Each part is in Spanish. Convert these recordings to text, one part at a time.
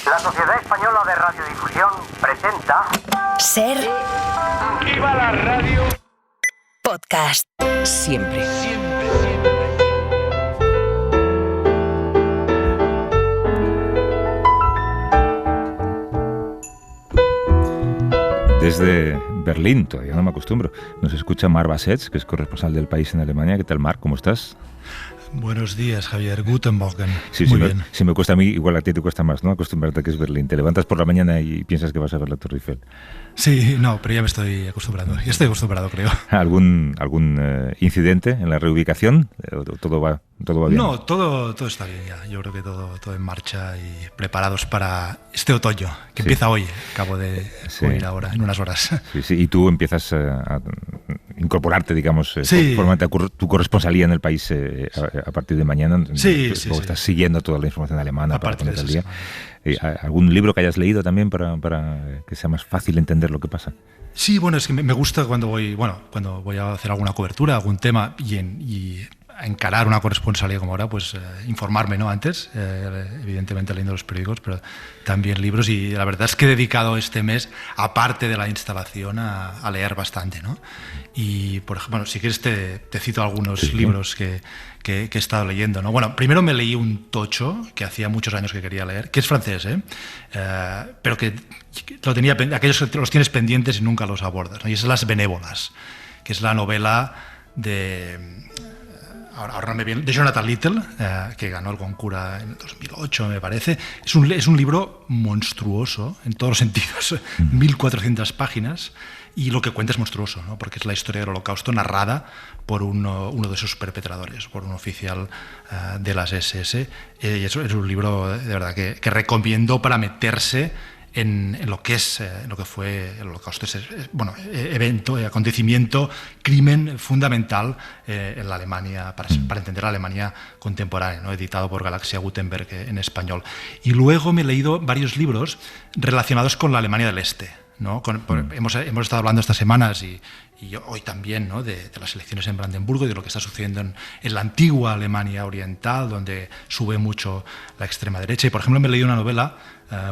La Sociedad Española de Radiodifusión presenta... Ser... ¡Viva la radio! Podcast. Siempre. Desde Berlín, todavía no me acostumbro, nos escucha Marc Bassets, que es corresponsal del País en Alemania. ¿Qué tal, Marc? ¿Cómo estás? Buenos días, Javier. Guten Morgen. Sí, muy bien. Me, si me cuesta a mí, igual a ti te cuesta más, ¿no? Acostumbrarte a que es Berlín. Te levantas por la mañana y piensas que vas a ver la Torre Eiffel. Sí, no, pero ya me estoy acostumbrando. Ya estoy acostumbrado, creo. ¿Algún incidente en la reubicación? ¿Todo va bien? No, todo está bien ya. Yo creo que todo en marcha y preparados para este otoño, que empieza hoy. Acabo de oír ahora, en unas horas. Sí, y tú empiezas a incorporarte, digamos, formarte a tu corresponsalía en el país a partir de mañana. Sí. Estás siguiendo toda la información alemana para ponerte al día. ¿Algún libro que hayas leído también para que sea más fácil entender lo que pasa? Sí, bueno, es que me gusta cuando voy a hacer alguna cobertura, algún tema y a encarar una corresponsalía como ahora, pues informarme, ¿no? Antes, evidentemente leyendo los periódicos, pero también libros, y la verdad es que he dedicado este mes, aparte de la instalación, a leer bastante, ¿no? Y, por ejemplo, si quieres te cito algunos libros que he estado leyendo, ¿no? Bueno, primero me leí un tocho que hacía muchos años que quería leer, que es francés, pero que aquellos que los tienes pendientes y nunca los abordas, ¿no? Y es Las Benévolas, que es la novela de Jonathan Little, que ganó el Goncourt en 2008, me parece. Es un libro monstruoso en todos los sentidos, 1400 páginas, y lo que cuenta es monstruoso, ¿no? Porque es la historia del Holocausto narrada por uno de sus perpetradores, por un oficial de las SS. Y eso es un libro de verdad que recomiendo para meterse en lo que fue el Holocausto, acontecimiento, crimen fundamental en la Alemania, para entender la Alemania contemporánea, ¿no? Editado por Galaxia Gutenberg en español. Y luego me he leído varios libros relacionados con la Alemania del Este, ¿no? Hemos estado hablando estas semanas y hoy también, ¿no? de las elecciones en Brandenburgo y de lo que está sucediendo en la antigua Alemania oriental, donde sube mucho la extrema derecha. Y, por ejemplo, me he leído una novela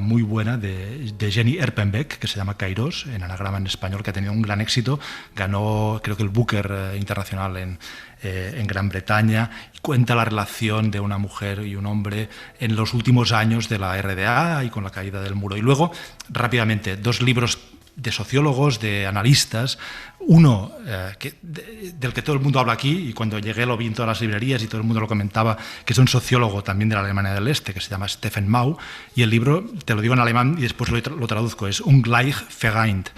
muy buena de Jenny Erpenbeck, que se llama Kairos, en anagrama en español, que ha tenido un gran éxito. Ganó, creo que el Booker Internacional en Gran Bretaña, y cuenta la relación de una mujer y un hombre en los últimos años de la RDA y con la caída del muro. Y luego, rápidamente, dos libros de sociólogos, de analistas, uno del que todo el mundo habla aquí, y cuando llegué lo vi en todas las librerías y todo el mundo lo comentaba, que es un sociólogo también de la Alemania del Este, que se llama Stephen Mau, y el libro, te lo digo en alemán y después lo traduzco, es Ungleich vereint,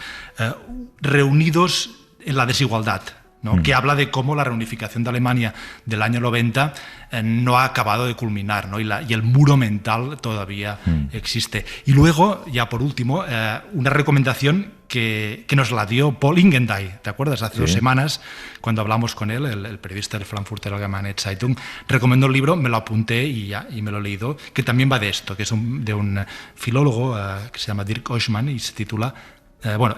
reunidos en la desigualdad, ¿no? Que habla de cómo la reunificación de Alemania del año 90 no ha acabado de culminar, ¿no? y el muro mental todavía existe. Y luego, ya por último, una recomendación que nos la dio Paul Ingendey, ¿te acuerdas? Hace 2 semanas, cuando hablamos con él, el periodista del Frankfurter Allgemeine Zeitung, recomendó el libro, me lo apunté y me lo he leído, que también va de esto, que es de un filólogo que se llama Dirk Oschmann y se titula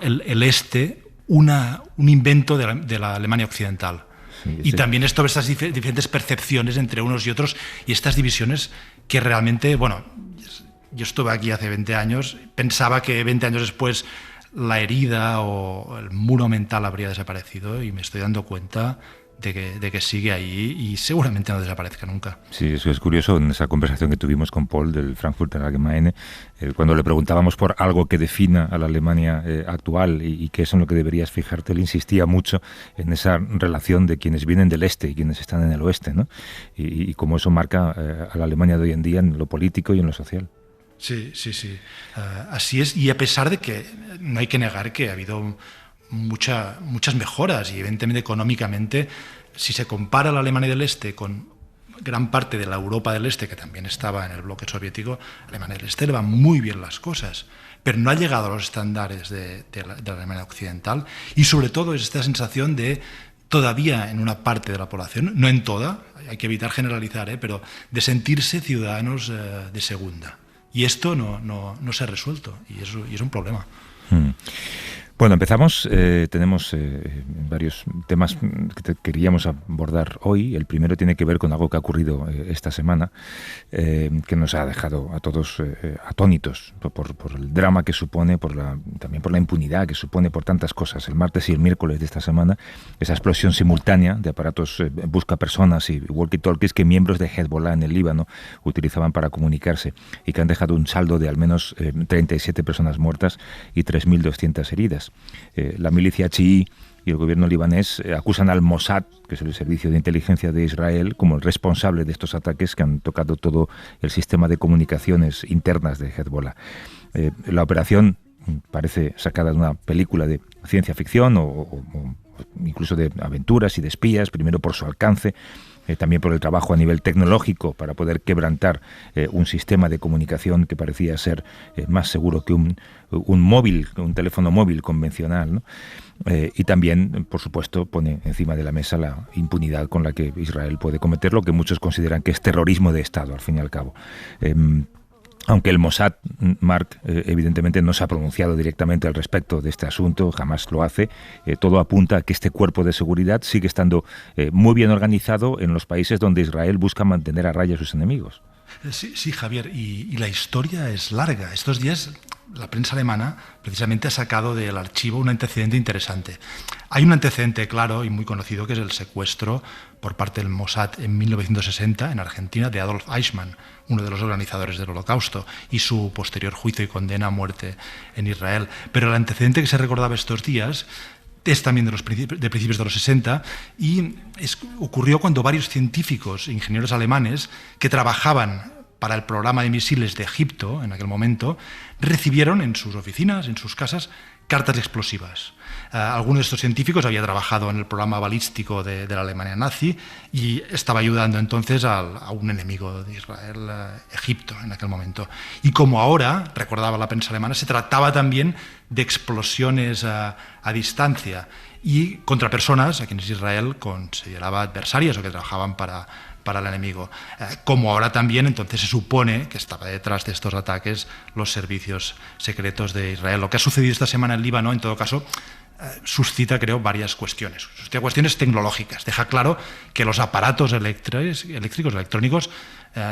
El Este, un invento de la Alemania occidental. Y también estas diferentes percepciones entre unos y otros, y estas divisiones que realmente, yo estuve aquí hace 20 años, pensaba que 20 años después la herida o el muro mental habría desaparecido, y me estoy dando cuenta de que sigue ahí y seguramente no desaparezca nunca. Sí, eso es curioso. En esa conversación que tuvimos con Paul del Frankfurter Allgemeine, cuando le preguntábamos por algo que defina a la Alemania actual y que es en lo que deberías fijarte, él insistía mucho en esa relación de quienes vienen del este y quienes están en el oeste, ¿no? Y cómo eso marca a la Alemania de hoy en día en lo político y en lo social. Sí. Así es, y a pesar de que no hay que negar que ha habido muchas mejoras, y evidentemente económicamente, si se compara la Alemania del Este con gran parte de la Europa del Este, que también estaba en el bloque soviético, a Alemania del Este le van muy bien las cosas, pero no ha llegado a los estándares de la Alemania occidental, y sobre todo es esta sensación de, todavía en una parte de la población, no en toda, hay que evitar generalizar, pero de sentirse ciudadanos de segunda. Y esto no se ha resuelto, y es un problema. Bueno, empezamos. Tenemos varios temas que queríamos abordar hoy. El primero tiene que ver con algo que ha ocurrido esta semana, que nos ha dejado a todos atónitos por el drama que supone, también por la impunidad que supone, por tantas cosas. El martes y el miércoles de esta semana, esa explosión simultánea de aparatos buscapersonas y walkie-talkies que miembros de Hezbollah en el Líbano utilizaban para comunicarse y que han dejado un saldo de al menos 37 personas muertas y 3.200 heridas. La milicia chií y el gobierno libanés acusan al Mossad, que es el servicio de inteligencia de Israel, como el responsable de estos ataques que han tocado todo el sistema de comunicaciones internas de Hezbollah. La operación parece sacada de una película de ciencia ficción o incluso de aventuras y de espías, primero por su alcance, también por el trabajo a nivel tecnológico para poder quebrantar un sistema de comunicación que parecía ser más seguro que un teléfono móvil convencional, ¿no? Y también, por supuesto, pone encima de la mesa la impunidad con la que Israel puede cometer lo que muchos consideran que es terrorismo de Estado, al fin y al cabo. Aunque el Mossad, Marc, evidentemente no se ha pronunciado directamente al respecto de este asunto, jamás lo hace, todo apunta a que este cuerpo de seguridad sigue estando muy bien organizado en los países donde Israel busca mantener a raya a sus enemigos. Sí, Javier, y la historia es larga. Estos días la prensa alemana precisamente ha sacado del archivo un antecedente interesante. Hay un antecedente claro y muy conocido que es el secuestro por parte del Mossad en 1960 en Argentina de Adolf Eichmann, uno de los organizadores del Holocausto, y su posterior juicio y condena a muerte en Israel. Pero el antecedente que se recordaba estos días es también de principios de los 60 y ocurrió cuando varios científicos e ingenieros alemanes que trabajaban para el programa de misiles de Egipto en aquel momento recibieron en sus oficinas, en sus casas, cartas explosivas. Alguno de estos científicos había trabajado en el programa balístico de la Alemania nazi y estaba ayudando entonces a un enemigo de Israel, Egipto, en aquel momento. Y como ahora, recordaba la prensa alemana, se trataba también de explosiones a distancia y contra personas a quienes Israel consideraba adversarias o que trabajaban para el enemigo. Como ahora también, entonces se supone que estaba detrás de estos ataques los servicios secretos de Israel. Lo que ha sucedido esta semana en Líbano, en todo caso, suscita, creo, varias cuestiones. Suscita cuestiones tecnológicas. Deja claro que los aparatos eléctricos, electrónicos,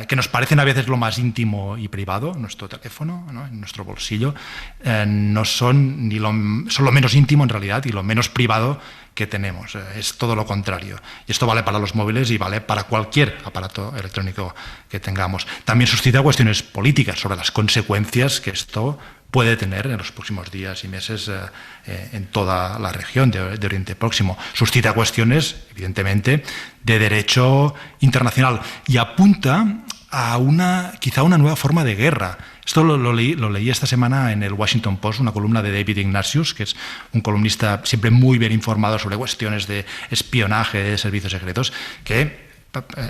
que nos parecen a veces lo más íntimo y privado, nuestro teléfono, ¿no?, en nuestro bolsillo, no son son lo menos íntimo en realidad y lo menos privado que tenemos. Es todo lo contrario. Y esto vale para los móviles y vale para cualquier aparato electrónico que tengamos. También suscita cuestiones políticas sobre las consecuencias que esto puede tener en los próximos días y meses en toda la región de Oriente Próximo. Suscita cuestiones, evidentemente, de derecho internacional y apunta a quizá una nueva forma de guerra. Esto lo leí esta semana en el Washington Post, una columna de David Ignatius, que es un columnista siempre muy bien informado sobre cuestiones de espionaje, de servicios secretos, que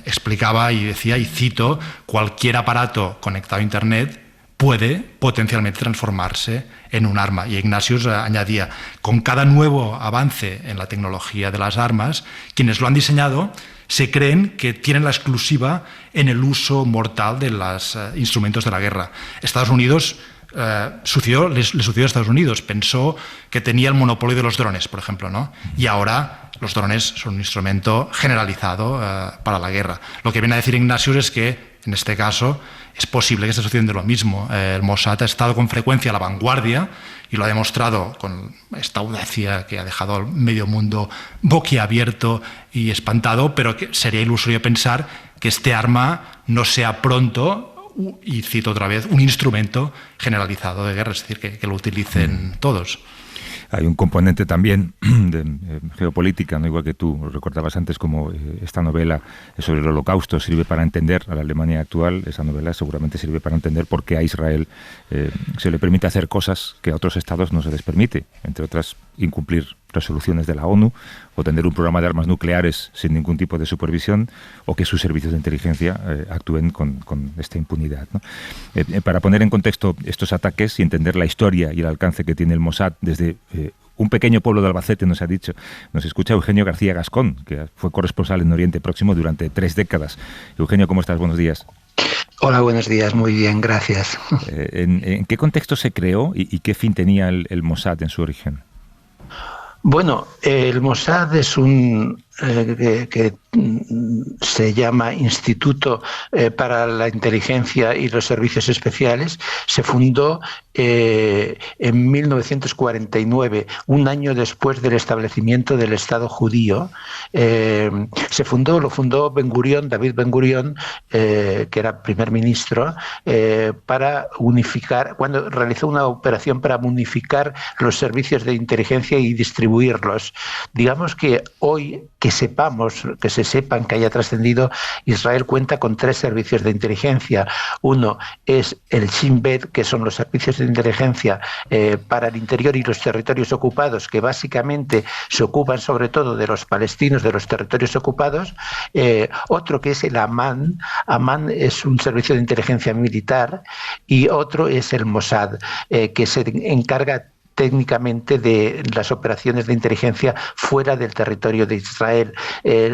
explicaba y decía, y cito, cualquier aparato conectado a Internet puede potencialmente transformarse en un arma. Y Ignatius añadía, con cada nuevo avance en la tecnología de las armas, quienes lo han diseñado se creen que tienen la exclusiva en el uso mortal de los instrumentos de la guerra. Estados Unidos le sucedió a Estados Unidos, pensó que tenía el monopolio de los drones, por ejemplo, ¿no? Y ahora los drones son un instrumento generalizado para la guerra. Lo que viene a decir Ignatius es que, en este caso, es posible que esté sucediendo lo mismo. El Mossad ha estado con frecuencia a la vanguardia y lo ha demostrado con esta audacia que ha dejado al medio mundo boquiabierto y espantado, pero que sería ilusorio pensar que este arma no sea pronto, y cito otra vez, un instrumento generalizado de guerra, es decir, que lo utilicen todos. Hay un componente también de geopolítica, ¿no? Igual que tú recordabas antes, como esta novela sobre el Holocausto sirve para entender a la Alemania actual. Esa novela seguramente sirve para entender por qué a Israel se le permite hacer cosas que a otros estados no se les permite, entre otras incumplir resoluciones de la ONU o tener un programa de armas nucleares sin ningún tipo de supervisión, o que sus servicios de inteligencia actúen con esta impunidad, ¿no? Para poner en contexto estos ataques y entender la historia y el alcance que tiene el Mossad desde un pequeño pueblo de Albacete, nos ha dicho, nos escucha Eugenio García Gascón, que fue corresponsal en Oriente Próximo durante 3 décadas. Eugenio, ¿cómo estás? Buenos días. Hola, buenos días. Muy bien, gracias. ¿En qué contexto se creó y qué fin tenía el Mossad en su origen? Bueno, el Mossad es un que se llama Instituto para la Inteligencia y los Servicios Especiales. Se fundó en 1949, un año después del establecimiento del Estado judío. Lo fundó David Ben Gurión, que era primer ministro, para unificar, cuando realizó una operación para unificar los servicios de inteligencia y distribuirlos. Digamos que hoy, que se sepan, que haya trascendido, Israel cuenta con 3 servicios de inteligencia. Uno es el Shin Bet, que son los servicios de inteligencia para el interior y los territorios ocupados, que básicamente se ocupan sobre todo de los palestinos de los territorios ocupados. Otro que es el Amán. Amán es un servicio de inteligencia militar. Y otro es el Mossad, que se encarga técnicamente de las operaciones de inteligencia fuera del territorio de Israel.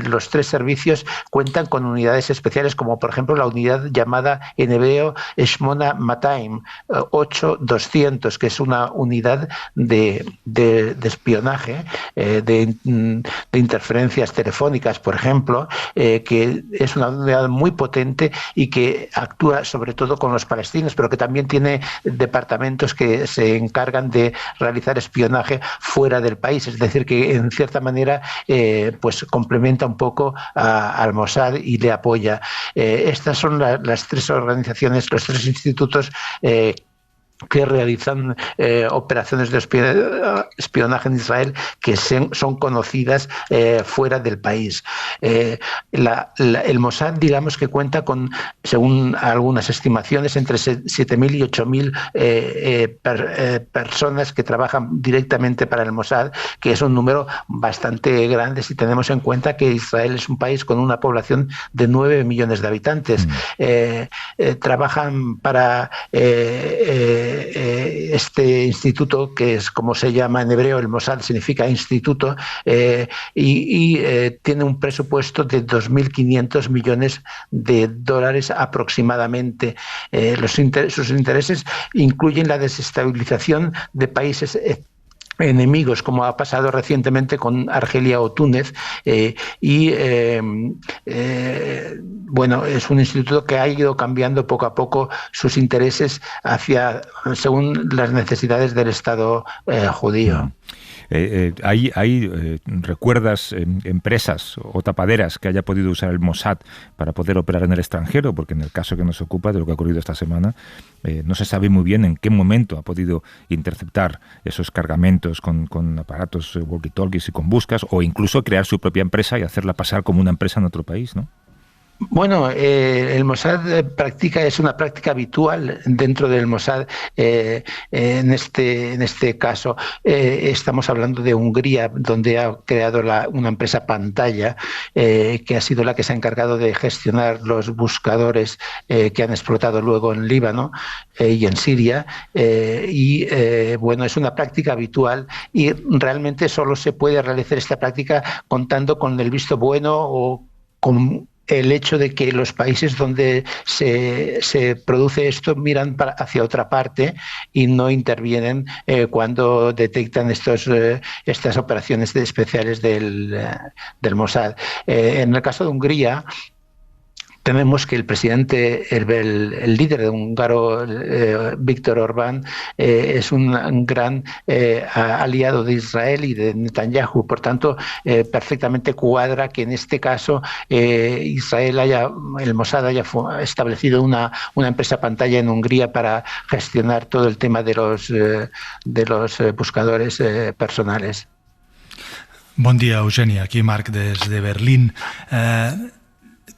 Los 3 servicios cuentan con unidades especiales, como por ejemplo la unidad llamada en hebreo Shmona Mataim, 8200, que es una unidad de espionaje, de interferencias telefónicas, por ejemplo, que es una unidad muy potente y que actúa sobre todo con los palestinos, pero que también tiene departamentos que se encargan de realizar espionaje fuera del país, es decir, que en cierta manera pues complementa un poco al Mossad y le apoya. Estas son las 3 organizaciones, los 3 institutos que realizan operaciones de espionaje en Israel que son conocidas fuera del país. El Mossad, digamos que cuenta con, según algunas estimaciones, entre 7.000 y 8.000 personas que trabajan directamente para el Mossad, que es un número bastante grande si tenemos en cuenta que Israel es un país con una población de 9 millones de habitantes. Trabajan para este instituto, que es como se llama en hebreo, el Mossad significa instituto, y tiene un presupuesto de 2.500 millones de dólares aproximadamente. Sus intereses incluyen la desestabilización de países enemigos, como ha pasado recientemente con Argelia o Túnez, bueno, es un instituto que ha ido cambiando poco a poco sus intereses según las necesidades del Estado judío. ¿Recuerdas empresas o tapaderas que haya podido usar el Mossad para poder operar en el extranjero? Porque en el caso que nos ocupa, de lo que ha ocurrido esta semana, no se sabe muy bien en qué momento ha podido interceptar esos cargamentos con aparatos walkie-talkies y con buscas, o incluso crear su propia empresa y hacerla pasar como una empresa en otro país, ¿no? Bueno, el Mossad es una práctica habitual dentro del Mossad. En este caso estamos hablando de Hungría, donde ha creado una empresa Pantalla, que ha sido la que se ha encargado de gestionar los buscadores que han explotado luego en Líbano y en Siria. Bueno, es una práctica habitual y realmente solo se puede realizar esta práctica contando con el visto bueno o con el hecho de que los países donde se produce esto miran hacia otra parte y no intervienen cuando detectan estas operaciones especiales del Mossad. En el caso de Hungría, tenemos que el presidente, el líder de húngaro, Viktor Orbán, es un gran aliado de Israel y de Netanyahu. Por tanto, perfectamente cuadra que en este caso el Mossad haya establecido una empresa Pantalla en Hungría para gestionar todo el tema de los buscadores personales. Bon dia, Eugènia. Aquí Marc des de Berlín.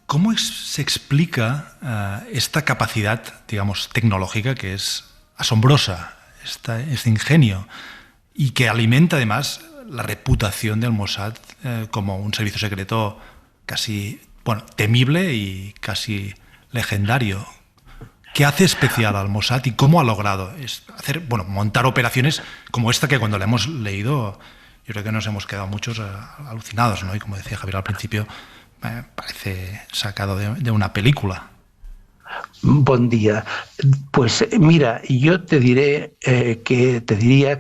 ¿Cómo se explica esta capacidad, digamos, tecnológica que es asombrosa, este ingenio, y que alimenta además la reputación del Mossad como un servicio secreto casi, temible y casi legendario? ¿Qué hace especial al Mossad y cómo ha logrado montar operaciones como esta, que cuando la hemos leído yo creo que nos hemos quedado muchos alucinados, ¿no? Y como decía Javier al principio, parece sacado de una película. Buen día. Pues mira, yo te diría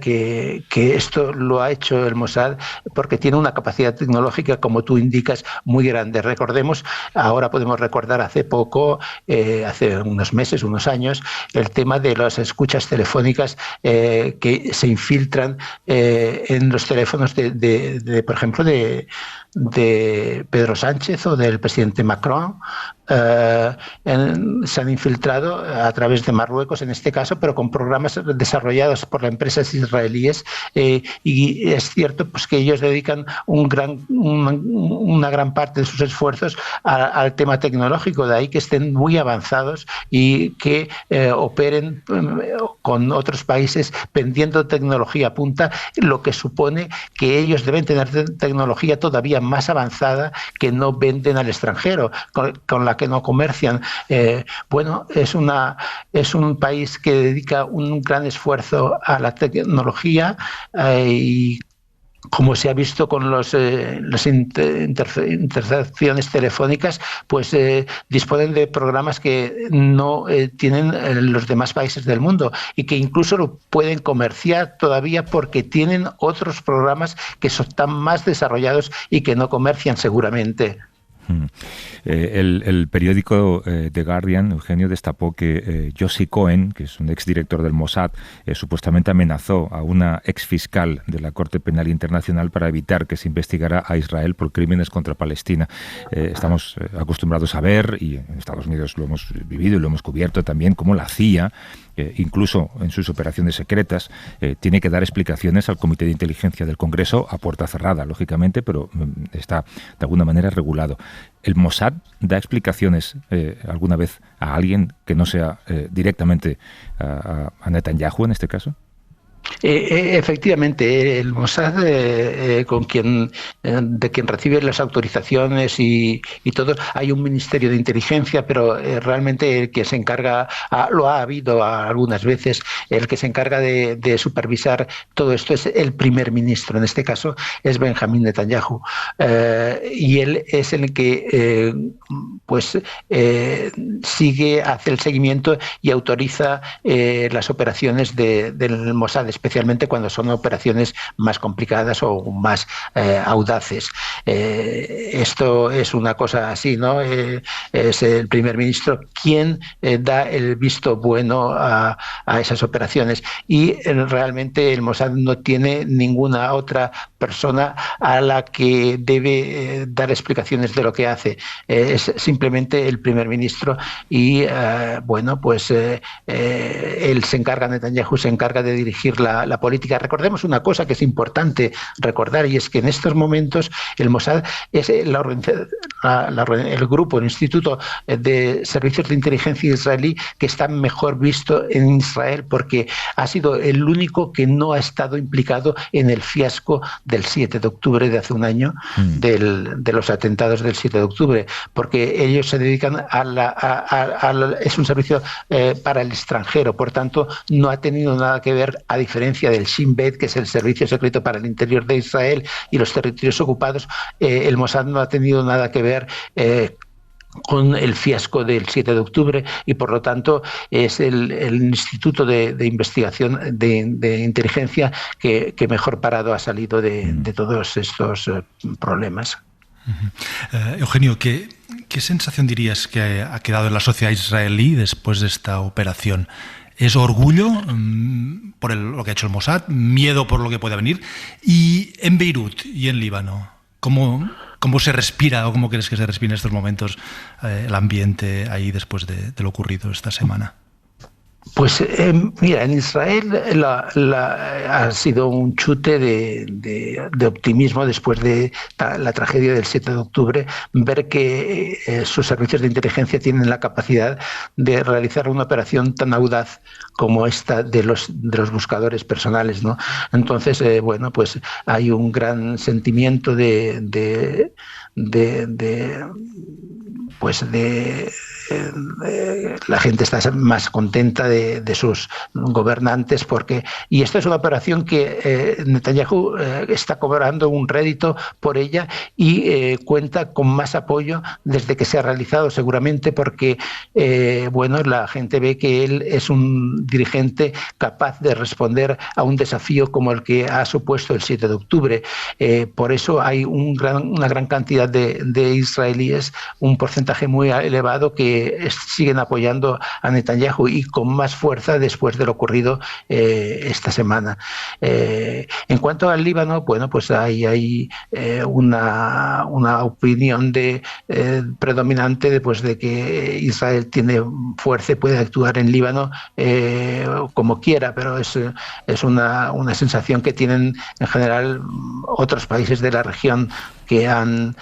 que esto lo ha hecho el Mossad porque tiene una capacidad tecnológica, como tú indicas, muy grande. Recordemos, ahora podemos recordar hace poco, hace unos meses, unos años, el tema de las escuchas telefónicas que se infiltran en los teléfonos por ejemplo, de Pedro Sánchez o del presidente Macron. Se han infiltrado a través de Marruecos en este caso, pero con programas desarrollados por las empresas israelíes, y es cierto pues que ellos dedican una gran parte de sus esfuerzos al tema tecnológico, de ahí que estén muy avanzados y que operen con otros países vendiendo tecnología punta, lo que supone que ellos deben tener tecnología todavía más avanzada que no venden al extranjero, con la que no comercian. Bueno, es un país que dedica un gran esfuerzo a la tecnología, y como se ha visto con las intercepciones telefónicas, pues disponen de programas que no tienen los demás países del mundo y que incluso lo pueden comerciar todavía porque tienen otros programas que están más desarrollados y que no comercian seguramente. El periódico The Guardian, Eugenio, destapó que Yossi Cohen, que es un exdirector del Mossad, supuestamente amenazó a una exfiscal de la Corte Penal Internacional para evitar que se investigara a Israel por crímenes contra Palestina. Estamos acostumbrados a ver, y en Estados Unidos lo hemos vivido y lo hemos cubierto también, cómo la CIA, incluso en sus operaciones secretas, tiene que dar explicaciones al Comité de Inteligencia del Congreso a puerta cerrada, lógicamente, pero está de alguna manera regulado. ¿El Mossad da explicaciones alguna vez a alguien que no sea directamente a Netanyahu en este caso? Efectivamente, el Mossad, de quien recibe las autorizaciones y todo, hay un ministerio de inteligencia, pero realmente el que se encarga, lo ha habido algunas veces, el que se encarga de supervisar todo esto es el primer ministro, en este caso es Benjamín Netanyahu, y él es el que sigue, hace el seguimiento y autoriza las operaciones del Mossad, especialmente cuando son operaciones más complicadas o más audaces. Esto es una cosa así, ¿no? Es el primer ministro quien da el visto bueno a esas operaciones, y realmente el Mossad no tiene ninguna otra persona a la que debe dar explicaciones de lo que hace. Es simplemente el primer ministro, y él se encarga, Netanyahu se encarga de dirigir la política. Recordemos una cosa que es importante recordar, y es que en estos momentos el Mossad es el grupo, el Instituto de Servicios de Inteligencia israelí que está mejor visto en Israel, porque ha sido el único que no ha estado implicado en el fiasco del 7 de octubre de hace un año, de los atentados del 7 de octubre, porque ellos se dedican es un servicio para el extranjero, por tanto no ha tenido nada que ver, a diferencia del Shin Bet, que es el servicio secreto para el interior de Israel y los territorios ocupados. El Mossad no ha tenido nada que ver con el fiasco del 7 de octubre, y por lo tanto es el Instituto de Investigación de Inteligencia que mejor parado ha salido de todos estos problemas. Eugenio, ¿qué sensación dirías que ha quedado en la sociedad israelí después de esta operación? ¿Es orgullo por lo que ha hecho el Mossad? ¿Miedo por lo que pueda venir? Y en Beirut y en Líbano, ¿cómo se respira, o cómo crees que se respira en estos momentos el ambiente ahí después de lo ocurrido esta semana? Pues mira, en Israel ha sido un chute de optimismo después de la tragedia del 7 de octubre, ver que sus servicios de inteligencia tienen la capacidad de realizar una operación tan audaz como esta de los buscadores personales, ¿no? Entonces, pues hay un gran sentimiento de pues la gente está más contenta de sus gobernantes, y esto es una operación que Netanyahu está cobrando un rédito por ella y cuenta con más apoyo desde que se ha realizado, seguramente porque la gente ve que él es un dirigente capaz de responder a un desafío como el que ha supuesto el 7 de octubre. Por eso hay una gran cantidad de israelíes, un porcentaje muy elevado, que siguen apoyando a Netanyahu, y con más fuerza después de lo ocurrido esta semana. En cuanto al Líbano, pues hay una opinión predominante de que Israel tiene fuerza y puede actuar en Líbano como quiera, pero es una sensación que tienen en general otros países de la región que han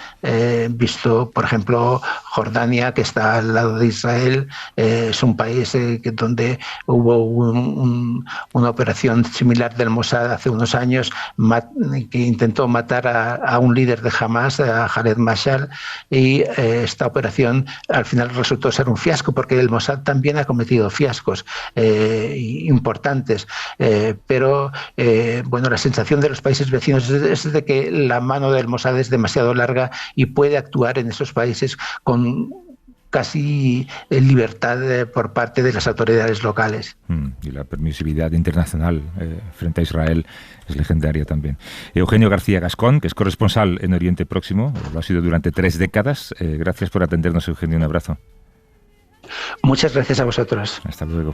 visto, por ejemplo, Jordania, que está al lado de Israel. Es un país donde hubo una operación similar del Mossad hace unos años, que intentó matar a un líder de Hamas, a Khaled Mashal, y esta operación al final resultó ser un fiasco, porque el Mossad también ha cometido fiascos importantes, pero la sensación de los países vecinos es de que la mano del Mossad es demasiado larga y puede actuar en esos países con casi libertad por parte de las autoridades locales. Y la permisividad internacional frente a Israel es legendaria también. Eugenio García Gascón, que es corresponsal en Oriente Próximo, lo ha sido durante 3 décadas. Gracias por atendernos, Eugenio, un abrazo. Muchas gracias a vosotros. Hasta luego.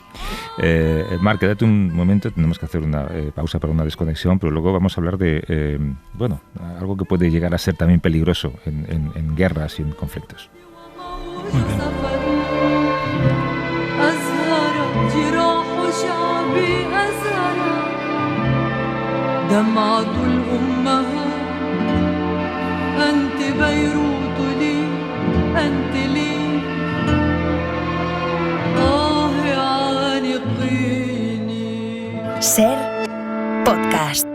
Marc, quédate un momento, tenemos que hacer una pausa para una desconexión, pero luego vamos a hablar de algo que puede llegar a ser también peligroso en guerras y en conflictos. Muy bien. Ser Podcast.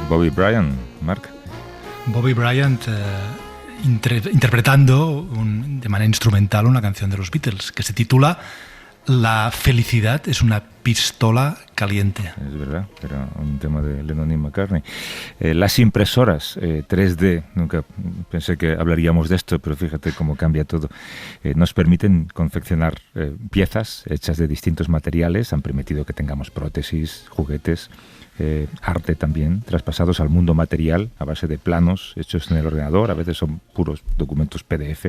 Bobby Bryant, Marc. Bobby Bryant interpretando de manera instrumental una canción de los Beatles que se titula La felicidad es una pistola caliente. Es verdad, era un tema de Lennon y McCartney. Las impresoras 3D, nunca pensé que hablaríamos de esto, pero fíjate cómo cambia todo. Nos permiten confeccionar piezas hechas de distintos materiales, han permitido que tengamos prótesis, juguetes, arte también, traspasados al mundo material a base de planos hechos en el ordenador, a veces son puros documentos PDF.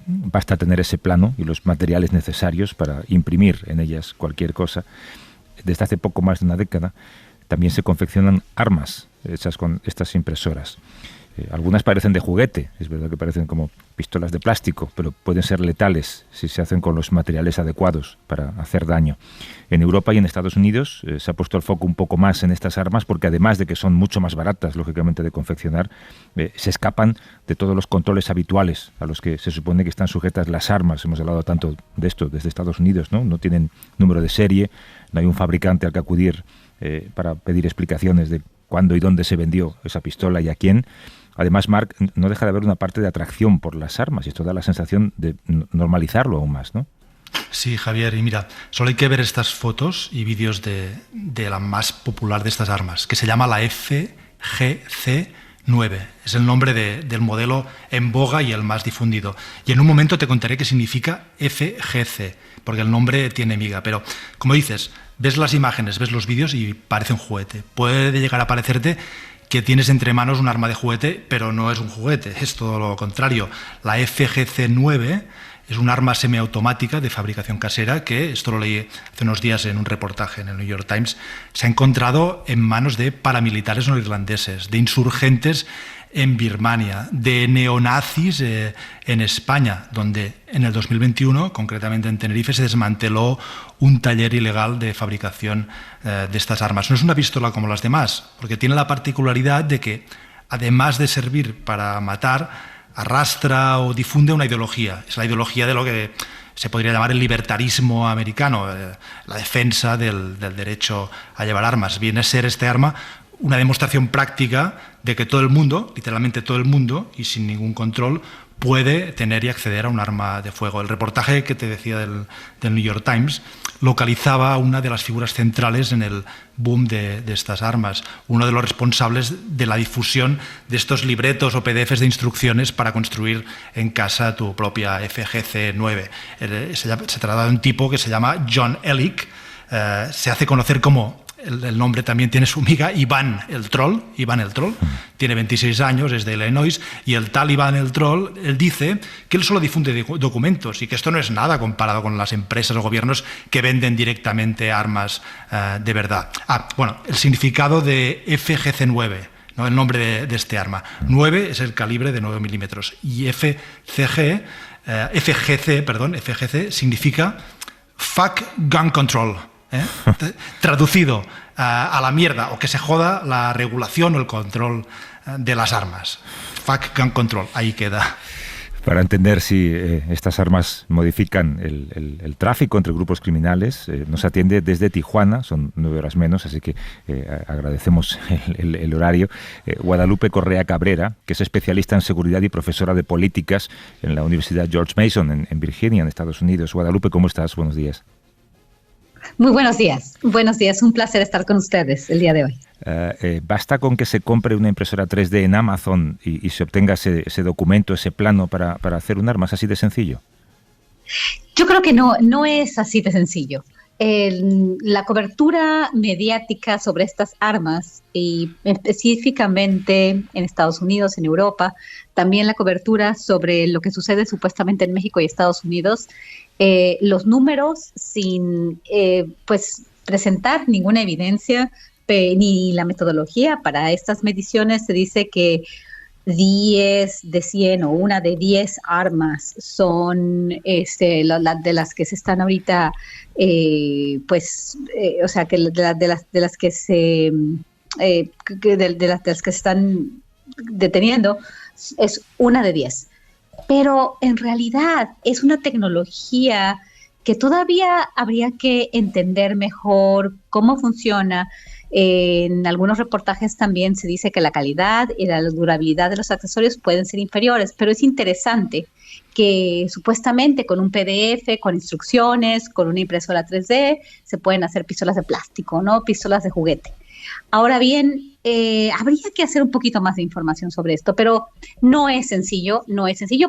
Basta tener ese plano y los materiales necesarios para imprimir en ellas cualquier cosa. Desde hace poco más de una década también se confeccionan armas hechas con estas impresoras. Algunas parecen de juguete, es verdad que parecen como pistolas de plástico, pero pueden ser letales si se hacen con los materiales adecuados para hacer daño. En Europa y en Estados Unidos se ha puesto el foco un poco más en estas armas porque además de que son mucho más baratas, lógicamente, de confeccionar, se escapan de todos los controles habituales a los que se supone que están sujetas las armas. Hemos hablado tanto de esto desde Estados Unidos, ¿no? No tienen número de serie, no hay un fabricante al que acudir para pedir explicaciones de cuándo y dónde se vendió esa pistola y a quién. Además, Marc, no deja de haber una parte de atracción por las armas y esto da la sensación de normalizarlo aún más, ¿no? Sí, Javier, y mira, solo hay que ver estas fotos y vídeos de la más popular de estas armas, que se llama la FGC 9. Es el nombre del modelo en boga y el más difundido. Y en un momento te contaré qué significa FGC, porque el nombre tiene miga. Pero, como dices, ves las imágenes, ves los vídeos y parece un juguete. Puede llegar a parecerte que tienes entre manos un arma de juguete, pero no es un juguete, es todo lo contrario. La FGC-9 es un arma semiautomática de fabricación casera que, esto lo leí hace unos días en un reportaje en el New York Times, se ha encontrado en manos de paramilitares neoirlandeses, de insurgentes en Birmania, de neonazis en España, donde en el 2021, concretamente en Tenerife, se desmanteló un taller ilegal de fabricación de estas armas. No es una pistola como las demás, porque tiene la particularidad de que, además de servir para matar, arrastra o difunde una ideología. Es la ideología de lo que se podría llamar el libertarismo americano, la defensa del derecho a llevar armas. Viene a ser este arma una demostración práctica de que todo el mundo, literalmente todo el mundo, y sin ningún control, puede tener y acceder a un arma de fuego. El reportaje que te decía del New York Times localizaba a una de las figuras centrales en el boom de estas armas, uno de los responsables de la difusión de estos libretos o PDFs de instrucciones para construir en casa tu propia FGC-9. Se trata de un tipo que se llama John Ellick, se hace conocer como, el nombre también tiene su miga, Iván el Troll, tiene 26 años, es de Illinois, y el tal Iván el Troll, él dice que él solo difunde documentos y que esto no es nada comparado con las empresas o gobiernos que venden directamente armas de verdad. Bueno, el significado de FGC-9, ¿no? El nombre de este arma. 9 es el calibre de 9 milímetros y FGC significa Fuck Gun Control. Traducido a la mierda, o que se joda la regulación o el control de las armas. Fuck gun control, ahí queda. Para entender si estas armas modifican el tráfico entre grupos criminales, nos atiende desde Tijuana, son 9 horas menos, así que agradecemos el horario, Guadalupe Correa Cabrera, que es especialista en seguridad y profesora de políticas en la Universidad George Mason en Virginia, en Estados Unidos. Guadalupe, ¿cómo estás? Buenos días. Muy buenos días, un placer estar con ustedes el día de hoy. ¿Basta con que se compre una impresora 3D en Amazon y se obtenga ese documento, ese plano para hacer un arma? ¿Es así de sencillo? Yo creo que no es así de sencillo. La cobertura mediática sobre estas armas, y específicamente en Estados Unidos, en Europa, también la cobertura sobre lo que sucede supuestamente en México y Estados Unidos, los números sin presentar ninguna evidencia ni la metodología para estas mediciones, se dice que 10 de 100 o una de 10 armas son de las que se están ahorita, o sea, que de las que se están deteniendo es una de 10. Pero en realidad es una tecnología que todavía habría que entender mejor cómo funciona. En algunos reportajes también se dice que la calidad y la durabilidad de los accesorios pueden ser inferiores, pero es interesante que supuestamente con un PDF, con instrucciones, con una impresora 3D, se pueden hacer pistolas de plástico, ¿no? Pistolas de juguete. Ahora bien, habría que hacer un poquito más de información sobre esto, pero no es sencillo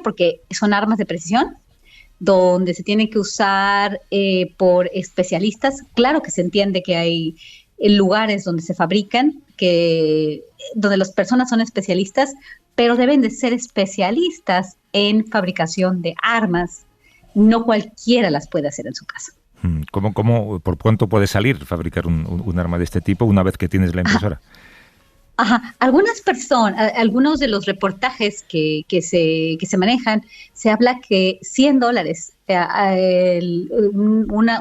porque son armas de precisión, donde se tienen que usar por especialistas. Claro que se entiende que hay lugares donde se fabrican, donde las personas son especialistas, pero deben de ser especialistas en fabricación de armas. No cualquiera las puede hacer en su casa. ¿Por cuánto puede salir fabricar un arma de este tipo una vez que tienes la impresora? Algunas personas, algunos de los reportajes que se manejan, se habla que $100,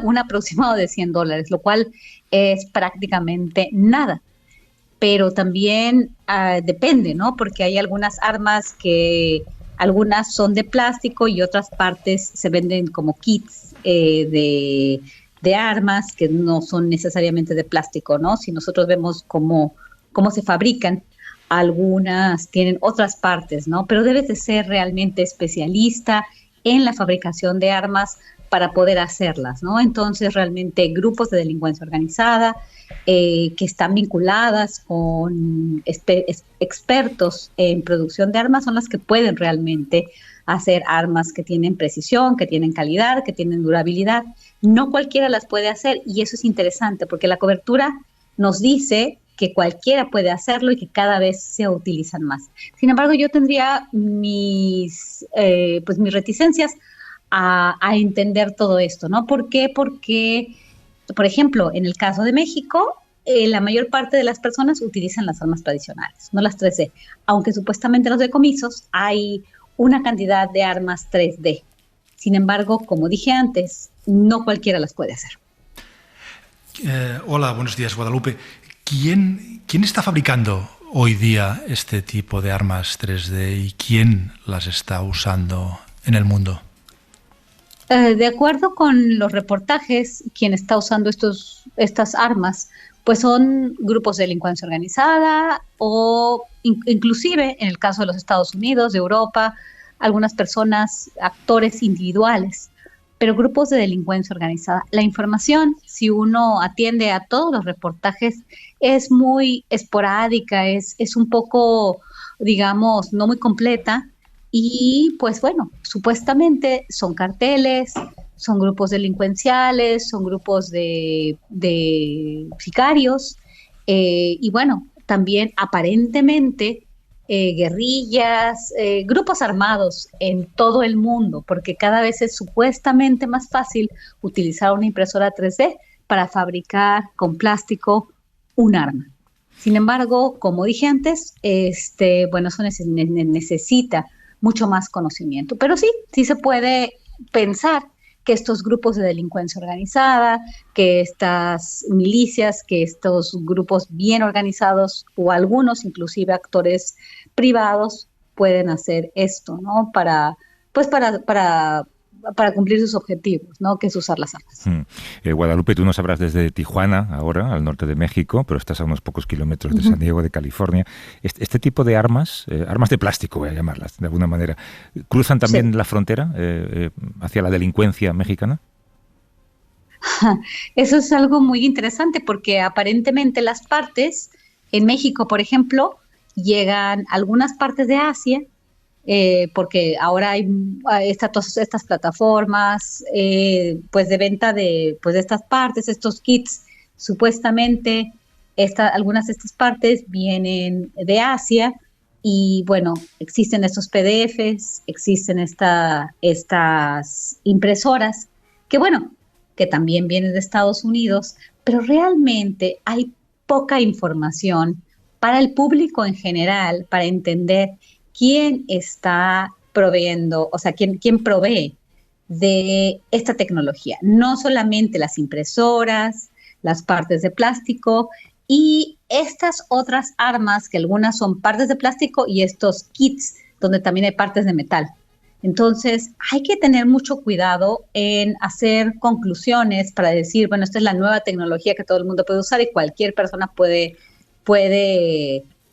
un aproximado de $100, lo cual es prácticamente nada. Pero también depende, ¿no? Porque hay algunas armas que algunas son de plástico y otras partes se venden como kits de armas que no son necesariamente de plástico, ¿no? Si nosotros vemos cómo se fabrican, algunas tienen otras partes, ¿no? Pero debes de ser realmente especialista en la fabricación de armas para poder hacerlas, ¿no? Entonces, realmente grupos de delincuencia organizada que están vinculadas con expertos en producción de armas son las que pueden realmente hacer armas que tienen precisión, que tienen calidad, que tienen durabilidad. No cualquiera las puede hacer, y eso es interesante porque la cobertura nos dice que cualquiera puede hacerlo y que cada vez se utilizan más. Sin embargo, yo tendría mis reticencias a entender todo esto, ¿no? ¿Por qué? Porque, por ejemplo, en el caso de México, la mayor parte de las personas utilizan las armas tradicionales, no las 3D, aunque supuestamente en los decomisos hay una cantidad de armas 3D. Sin embargo, como dije antes, no cualquiera las puede hacer. Hola, buenos días, Guadalupe. ¿Quién está fabricando hoy día este tipo de armas 3D y quién las está usando en el mundo? De acuerdo con los reportajes, quien está usando estas armas, pues son grupos de delincuencia organizada o inclusive, en el caso de los Estados Unidos, de Europa, algunas personas, actores individuales, pero grupos de delincuencia organizada. La información, si uno atiende a todos los reportajes, es muy esporádica, es un poco, digamos, no muy completa. Y pues bueno, supuestamente son carteles, son grupos delincuenciales, son grupos de sicarios y bueno, también aparentemente guerrillas, grupos armados en todo el mundo, porque cada vez es supuestamente más fácil utilizar una impresora 3D para fabricar con plástico un arma. Sin embargo, como dije antes, eso necesita mucho más conocimiento. Pero sí se puede pensar que estos grupos de delincuencia organizada, que estas milicias, que estos grupos bien organizados o algunos inclusive actores privados pueden hacer esto, ¿no? Para cumplir sus objetivos, ¿no? Que es usar las armas. Guadalupe, tú nos hablas desde Tijuana, ahora, al norte de México, pero estás a unos pocos kilómetros de San Diego, de California. Este tipo de armas, armas de plástico, voy a llamarlas, de alguna manera, ¿cruzan también la frontera hacia la delincuencia mexicana? Eso es algo muy interesante porque aparentemente las partes, en México, por ejemplo, llegan a algunas partes de Asia, porque ahora hay estas plataformas pues de venta de estas partes, estos kits. Supuestamente algunas de estas partes vienen de Asia y bueno, existen estos PDFs, existen estas impresoras que también vienen de Estados Unidos, pero realmente hay poca información para el público en general para entender quién está proveyendo, o sea, quién provee de esta tecnología. No solamente las impresoras, las partes de plástico y estas otras armas, que algunas son partes de plástico y estos kits donde también hay partes de metal. Entonces, hay que tener mucho cuidado en hacer conclusiones para decir, bueno, esta es la nueva tecnología que todo el mundo puede usar y cualquier persona puede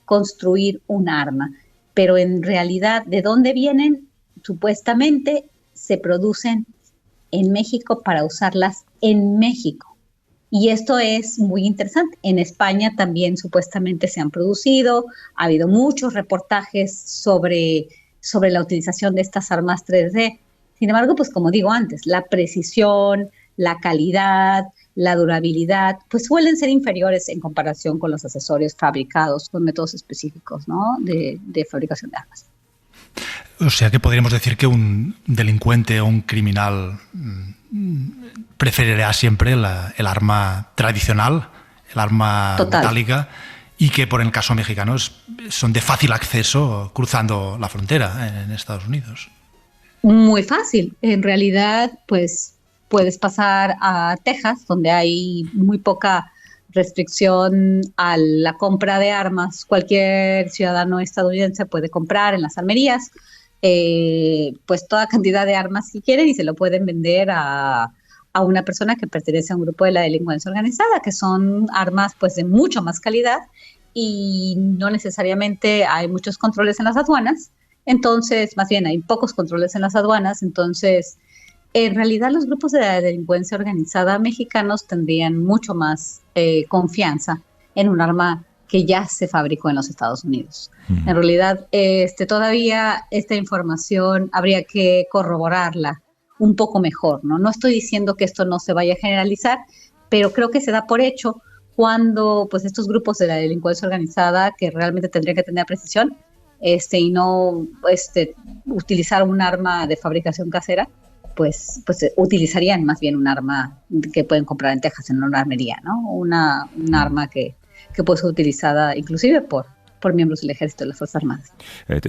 construir un arma. Pero en realidad, ¿de dónde vienen? Supuestamente se producen en México para usarlas en México. Y esto es muy interesante. En España también supuestamente se han producido, ha habido muchos reportajes sobre la utilización de estas armas 3D. Sin embargo, pues como digo antes, la precisión, la calidad, la durabilidad, pues suelen ser inferiores en comparación con los accesorios fabricados con métodos específicos, ¿no? de fabricación de armas. O sea que podríamos decir que un delincuente o un criminal preferirá siempre el arma tradicional, el arma metálica, y que por el caso mexicano son de fácil acceso cruzando la frontera en Estados Unidos. Muy fácil. En realidad, pues puedes pasar a Texas, donde hay muy poca restricción a la compra de armas. Cualquier ciudadano estadounidense puede comprar en las armerías pues toda cantidad de armas que quieren y se lo pueden vender a una persona que pertenece a un grupo de la delincuencia organizada, que son armas pues de mucho más calidad y no necesariamente hay muchos controles en las aduanas. Entonces, más bien hay pocos controles en las aduanas, entonces en realidad los grupos de la delincuencia organizada mexicanos tendrían mucho más confianza en un arma que ya se fabricó en los Estados Unidos. En realidad, todavía esta información habría que corroborarla un poco mejor, ¿no? No estoy diciendo que esto no se vaya a generalizar, pero creo que se da por hecho cuando pues estos grupos de la delincuencia organizada, que realmente tendrían que tener precisión, y no utilizar un arma de fabricación casera, pues utilizarían más bien un arma que pueden comprar en Texas en una armería, ¿no? Un arma que puede ser utilizada inclusive por miembros del Ejército de las Fuerzas Armadas.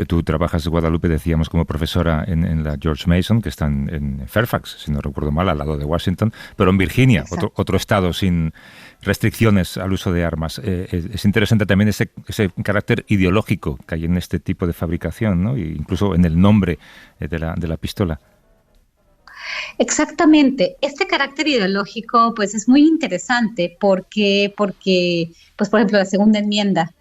Tú trabajas, Guadalupe, decíamos, como profesora en la George Mason, que está en Fairfax, si no recuerdo mal, al lado de Washington, pero en Virginia, otro estado sin restricciones al uso de armas. Es interesante también ese carácter ideológico que hay en este tipo de fabricación, ¿no? E incluso en el nombre de la pistola. Exactamente. Este carácter ideológico pues es muy interesante porque pues por ejemplo la segunda enmienda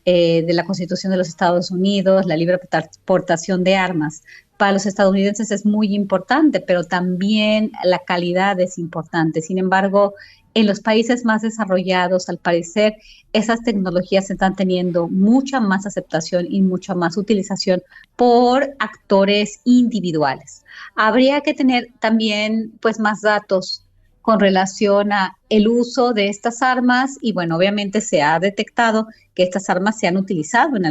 de la Constitución de los Estados Unidos, la libre portación de armas, para los estadounidenses es muy importante, pero también la calidad es importante. Sin embargo, en los países más desarrollados, al parecer, esas tecnologías están teniendo mucha más aceptación y mucha más utilización por actores individuales. Habría que tener también pues más datos con relación a el uso de estas armas y bueno, obviamente se ha detectado que estas armas se han utilizado en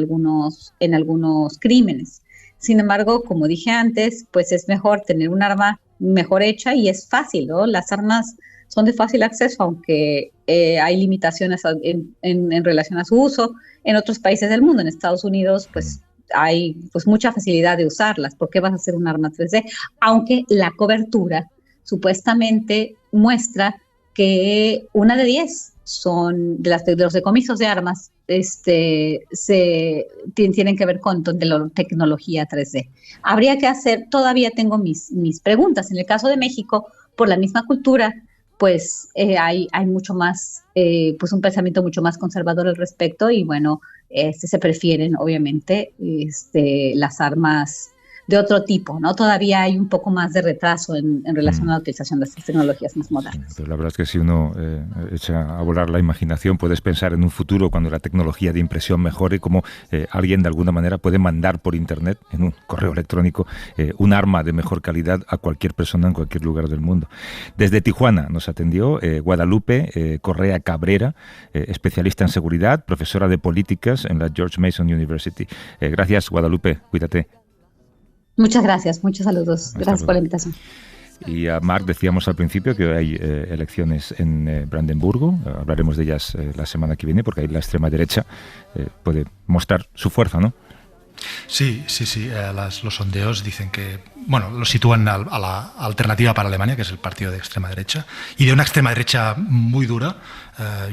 algunos crímenes. Sin embargo, como dije antes, pues es mejor tener un arma mejor hecha y es fácil, ¿no? Las armas son de fácil acceso, aunque hay limitaciones en relación a su uso. En otros países del mundo, en Estados Unidos, pues hay pues mucha facilidad de usarlas. ¿Por qué vas a hacer un arma 3D? Aunque la cobertura supuestamente muestra que 1 de 10 son de los decomisos de armas tienen que ver con tecnología 3D. Habría que hacer, todavía tengo mis preguntas. En el caso de México, por la misma cultura, pues hay mucho más, pues un pensamiento mucho más conservador al respecto y bueno, se prefieren obviamente las armas de otro tipo, ¿no? Todavía hay un poco más de retraso en relación a la utilización de estas tecnologías más modernas. Pero la verdad es que si uno echa a volar la imaginación, puedes pensar en un futuro cuando la tecnología de impresión mejore, como alguien de alguna manera puede mandar por internet, en un correo electrónico, un arma de mejor calidad a cualquier persona en cualquier lugar del mundo. Desde Tijuana nos atendió Guadalupe Correa Cabrera, especialista en seguridad, profesora de políticas en la George Mason University. Gracias, Guadalupe, cuídate. Muchas gracias, muchos saludos. Gracias por la invitación. Y a Marc decíamos al principio que hay elecciones en Brandenburgo. Hablaremos de ellas la semana que viene porque ahí la extrema derecha puede mostrar su fuerza, ¿no? Sí. Los sondeos dicen que, bueno, lo sitúan a la alternativa para Alemania, que es el partido de extrema derecha, y de una extrema derecha muy dura.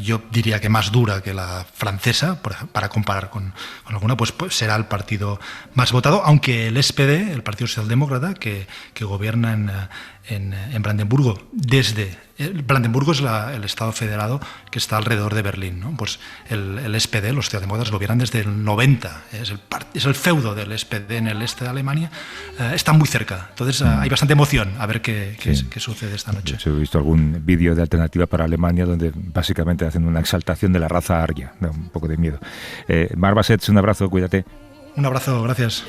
Yo diría que más dura que la francesa, para comparar con alguna, pues será el partido más votado, aunque el SPD, el Partido Socialdemócrata, que gobierna en Brandenburgo, Brandenburgo es el estado federado que está alrededor de Berlín, ¿no? Pues el SPD, los socialdemócratas, gobiernan desde el 90, es el feudo del SPD en el este de Alemania, está muy cerca, entonces hay bastante emoción a ver qué sucede esta noche. He visto algún vídeo de Alternativa para Alemania donde básicamente hacen una exaltación de la raza aria, da un poco de miedo. Marc Bassets, un abrazo, cuídate. Un abrazo, gracias.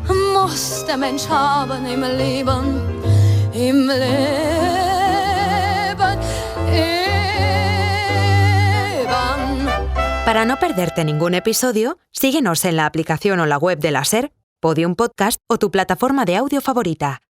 Muss der Mensch haben im Leben. Para no perderte ningún episodio, síguenos en la aplicación o la web de la SER, Podium Podcast o tu plataforma de audio favorita.